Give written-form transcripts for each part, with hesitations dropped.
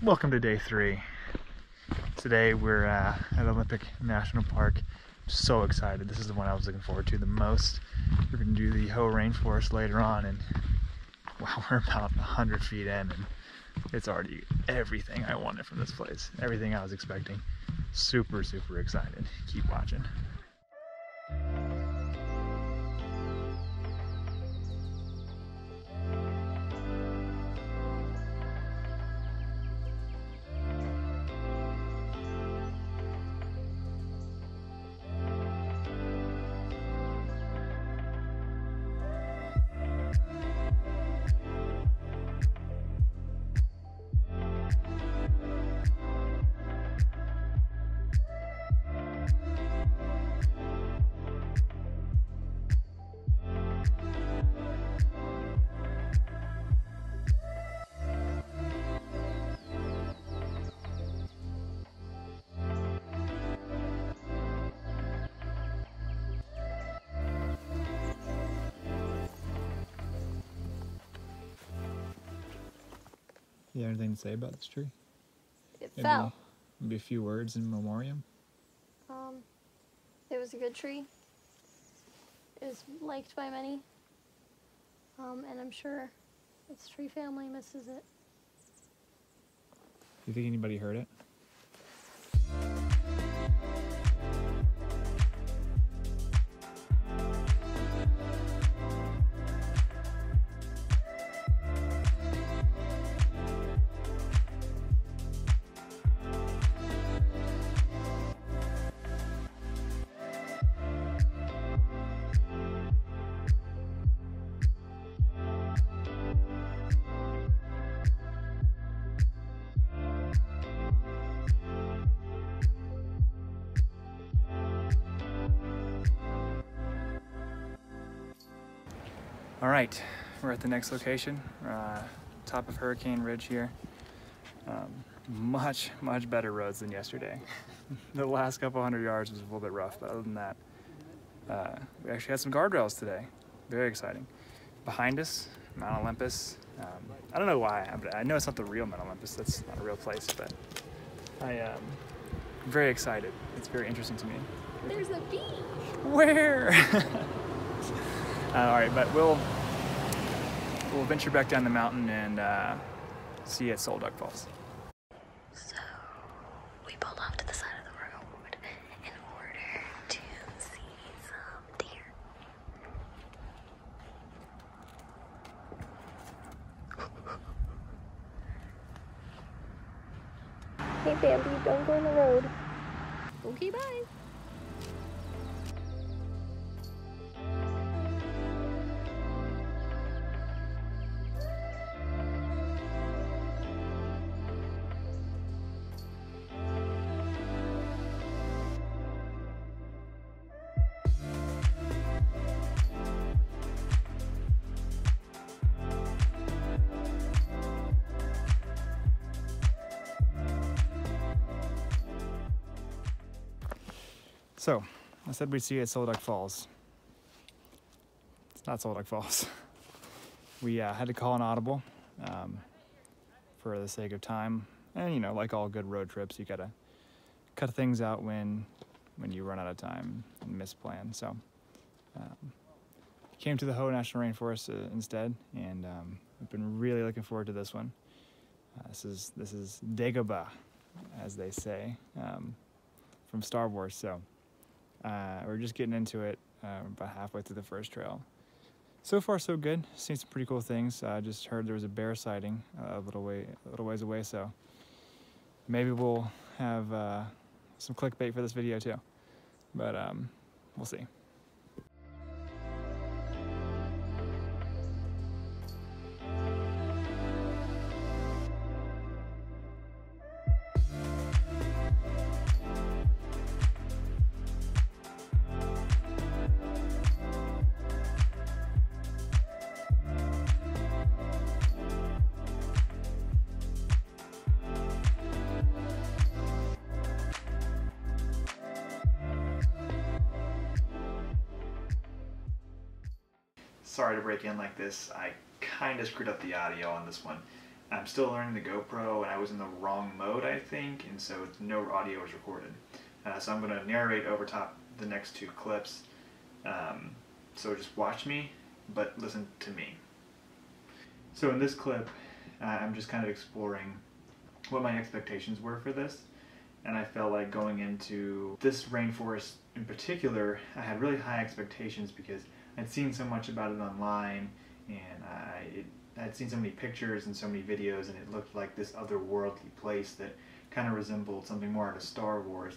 Welcome to day 3. Today we're at Olympic National Park. I'm so excited. This is the one I was looking forward to the most. We're going to do the Hoh Rainforest later on, and wow, we're about 100 feet in, and it's already everything I wanted from this place. Everything I was expecting. Super, super excited. Keep watching. You have anything to say about this tree? It fell. Maybe a few words in memoriam? It was a good tree. It was liked by many. And I'm sure its tree family misses it. Do you think anybody heard it? All right, we're at the next location, top of Hurricane Ridge here. Much better roads than yesterday. The last couple hundred yards was a little bit rough, but other than that, we actually had some guardrails today. Very exciting. Behind us, Mount Olympus. I don't know why, I know it's not the real Mount Olympus, that's not a real place, but I am very excited. It's very interesting to me. There's a bee! Where? All right, but we'll venture back down the mountain and see you at Soul Duck Falls. So, we pulled off to the side of the road in order to see some deer. Hey Bambi, don't go in the road. Okay, bye. So, I said we'd see you at Soul Duck Falls. It's not Soul Duck Falls. We had to call an audible for the sake of time. And you know, like all good road trips, you gotta cut things out when you run out of time and miss plan. So, came to the Hoh National Rainforest instead, and I've been really looking forward to this one. This is Degobah, as they say, from Star Wars. So. We're just getting into it, about halfway through the first trail. So far, so good. Seen some pretty cool things. I just heard there was a bear sighting a little ways away, so maybe we'll have some clickbait for this video too. But we'll see. Sorry to break in like this. I kind of screwed up the audio on this one. I'm still learning the GoPro, and I was in the wrong mode, I think, and so no audio was recorded. So I'm going to narrate over top the next two clips. So just watch me, but listen to me. So in this clip, I'm just kind of exploring what my expectations were for this. And I felt like going into this rainforest in particular, I had really high expectations because I'd seen so much about it online, and I'd seen so many pictures and so many videos, and it looked like this otherworldly place that kind of resembled something more out of Star Wars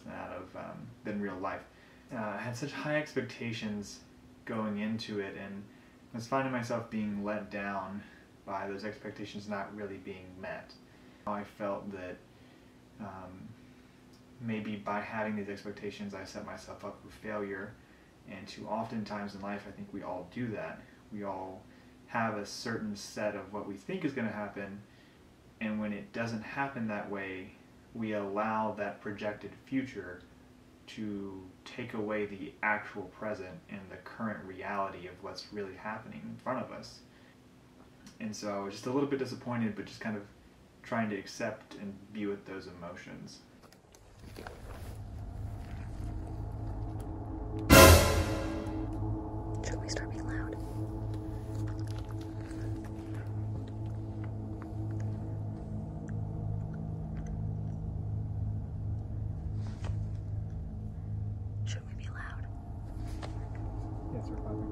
than real life. I had such high expectations going into it, and I was finding myself being let down by those expectations not really being met. I felt that maybe by having these expectations I set myself up for failure, and too oftentimes in life I think we all do that. We all have a certain set of what we think is going to happen, and when it doesn't happen that way, we allow that projected future to take away the actual present and the current reality of what's really happening in front of us. And so I was just a little bit disappointed, but just kind of trying to accept and be with those emotions. Should we start being loud? Should we be loud? Yes, we're probably.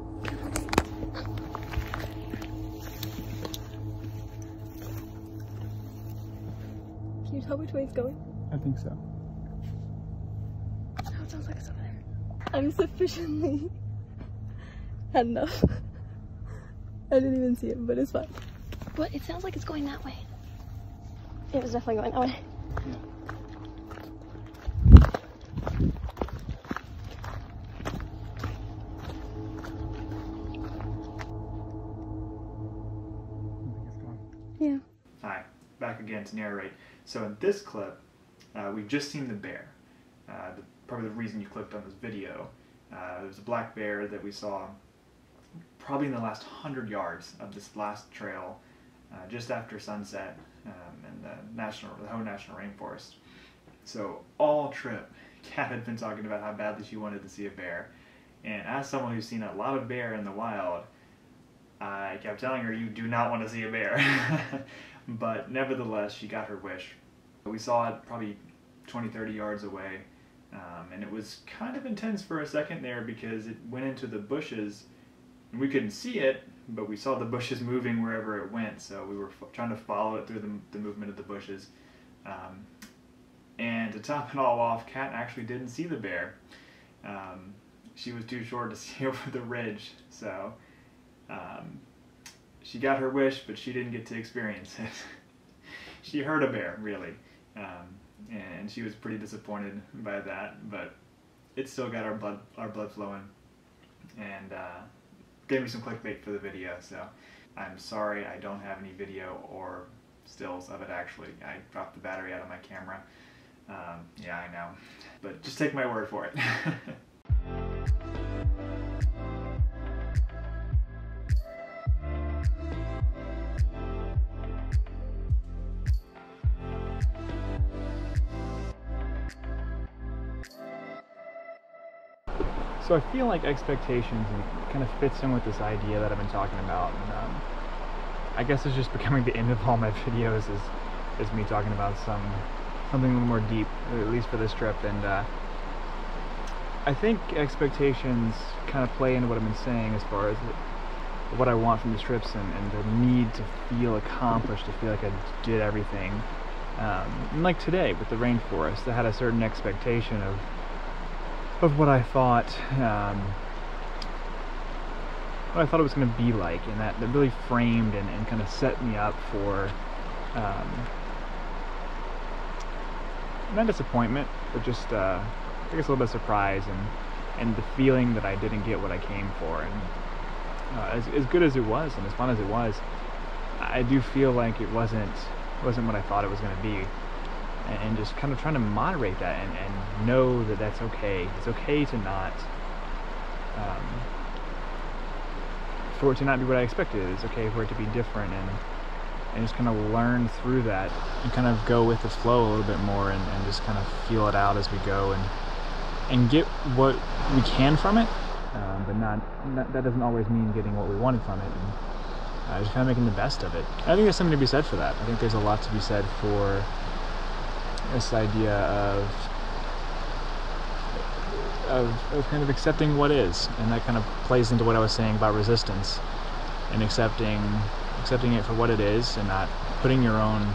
Can you tell which way it's going? I think so. Oh, it sounds like it's over there. I'm sufficiently had enough. I didn't even see it, but it's fine. But it sounds like it's going that way. It was definitely going that way. Yeah. Hi, back again to narrate. So in this clip, we've just seen the bear. Probably the reason you clicked on this video. There was a black bear that we saw probably in the last 100 yards of this last trail, just after sunset in the Hoh National Rainforest. So all trip, Kat had been talking about how badly she wanted to see a bear. And as someone who's seen a lot of bear in the wild, I kept telling her, you do not want to see a bear. But nevertheless, she got her wish. We saw it probably 20-30 yards away, and it was kind of intense for a second there because it went into the bushes, and we couldn't see it, but we saw the bushes moving wherever it went, so we were trying to follow it through the movement of the bushes. And to top it all off, Kat actually didn't see the bear. She was too short to see over the ridge, so she got her wish, but she didn't get to experience it. She heard a bear, really, and she was pretty disappointed by that, but it still got our blood flowing, and gave me some clickbait for the video, so I'm sorry I don't have any video or stills of it actually. I dropped the battery out of my camera. Yeah, I know, but just take my word for it. So I feel like expectations kind of fits in with this idea that I've been talking about, and I guess it's just becoming the end of all my videos is me talking about something a little more deep, at least for this trip. And I think expectations kind of play into what I've been saying as far as what I want from these trips and the need to feel accomplished, to feel like I did everything. And like today with the rainforest, I had a certain expectation of what I thought it was going to be like, and that really framed and kind of set me up for not disappointment, but just I guess a little bit of surprise and the feeling that I didn't get what I came for. And as good as it was and as fun as it was, I do feel like it wasn't what I thought it was going to be. And just kind of trying to moderate that and know that that's okay. It's okay to not, for it to not be what I expected. It's okay for it to be different, and just kind of learn through that and kind of go with the flow a little bit more, and just kind of feel it out as we go, and get what we can from it, but not that doesn't always mean getting what we wanted from it, and just kind of making the best of it. I think there's something to be said for that. I think there's a lot to be said for this idea of kind of accepting what is, and that kind of plays into what I was saying about resistance, and accepting it for what it is, and not putting your own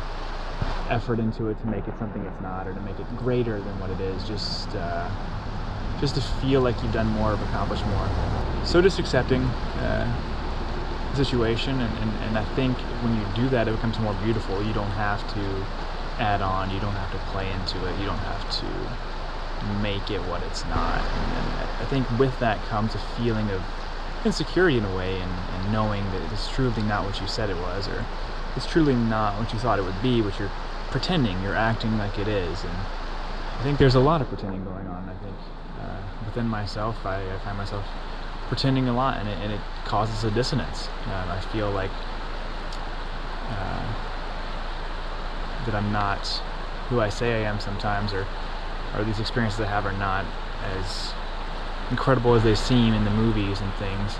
effort into it to make it something it's not, or to make it greater than what it is, just to feel like you've done more, or accomplished more. So just accepting the situation, and I think when you do that, it becomes more beautiful. You don't have to add on, you don't have to play into it, you don't have to make it what it's not. And I think with that comes a feeling of insecurity in a way, and knowing that it's truly not what you said it was, or it's truly not what you thought it would be, but you're pretending, you're acting like it is. And I think there's a lot of pretending going on. I think within myself, I find myself pretending a lot, and it causes a dissonance. I feel like that I'm not who I say I am sometimes, or these experiences I have are not as incredible as they seem in the movies and things.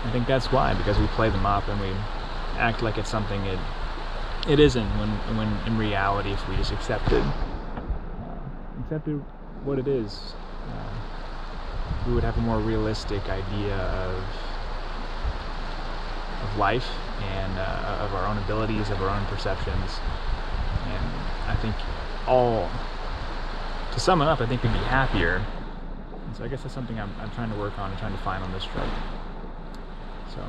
I think that's why, because we play them up and we act like it's something it isn't, when in reality, if we just accepted what it is, we would have a more realistic idea of life, and of our own abilities, of our own perceptions. And I think to sum it up, I think we'd be happier. And so I guess that's something I'm trying to work on and trying to find on this trip. So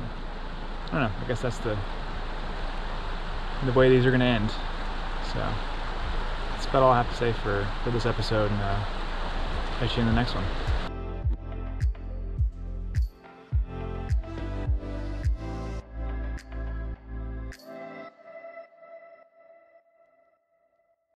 I don't know, I guess that's the way these are going to end. So that's about all I have to say for this episode, and catch you in the next one.